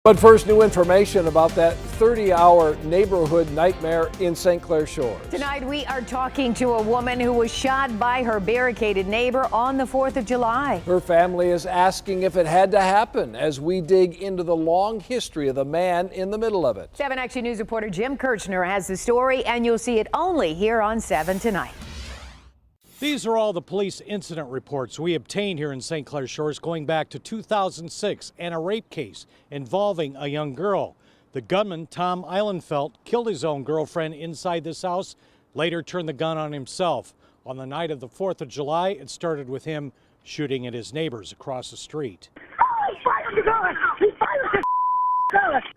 But first, new information about that 30-hour neighborhood nightmare in St. Clair Shores. Tonight, we are talking to a woman who was shot by her barricaded neighbor on the 4th of July. Her family is asking if it had to happen as we dig into the long history of the man in the middle of it. 7 Action News reporter Jim Kirchner has the story, and you'll see it only here on 7 tonight. These are all the police incident reports we obtained here in St. Clair Shores going back to 2006 and a rape case involving a young girl. The gunman, Tom Eilenfeld, killed his own girlfriend inside this house, later turned the gun on himself. On the night of the 4th of July, it started with him shooting at his neighbors across the street.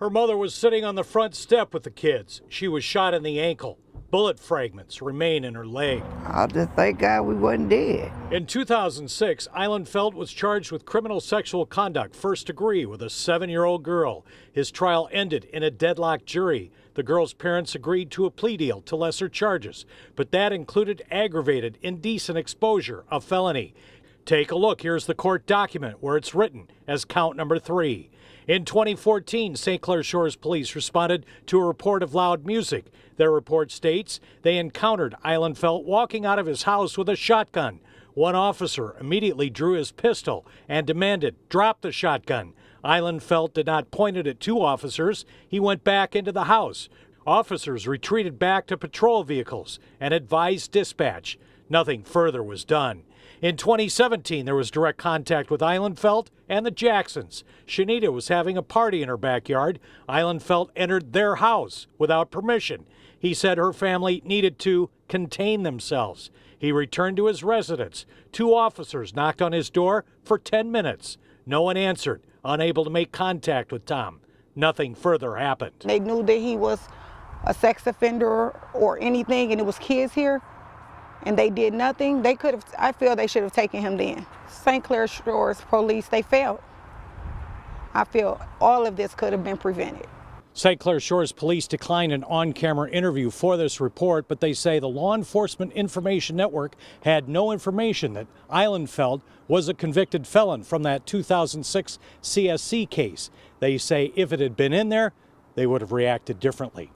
Her mother was sitting on the front step with the kids. She was shot in the ankle. Bullet fragments remain in her leg. I just thank God we wasn't dead. In 2006, Eilenfeld was charged with criminal sexual conduct, first degree, with a 7-year-old girl. His trial ended in a deadlocked jury. The girl's parents agreed to a plea deal to lesser charges, but that included aggravated indecent exposure, a felony. Take a look. Here's the court document where it's written as count number 3. In 2014, St. Clair Shores police responded to a report of loud music. Their report states they encountered Eilenfeld walking out of his house with a shotgun. One officer immediately drew his pistol and demanded, "Drop the shotgun." Eilenfeld did not point it at 2 officers. He went back into the house. Officers retreated back to patrol vehicles and advised dispatch. Nothing further was done. In 2017, there was direct contact with Eilenfeld and the Jacksons. Shanita was having a party in her backyard. Eilenfeld entered their house without permission. He said her family needed to contain themselves. He returned to his residence. 2 officers knocked on his door for 10 minutes. No one answered, unable to make contact with Tom. Nothing further happened. They knew that he was a sex offender or anything, and it was kids here, and they did nothing. They could have, I feel they should have taken him then. St. Clair Shores police, they failed. I feel all of this could have been prevented. St. Clair Shores police declined an on-camera interview for this report, but they say the Law Enforcement Information Network had no information that Eilenfeld was a convicted felon from that 2006 CSC case. They say if it had been in there, they would have reacted differently.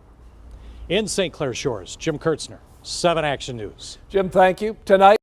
In St. Clair Shores, Jim Kirchner, 7 Action News. Jim, thank you. Tonight.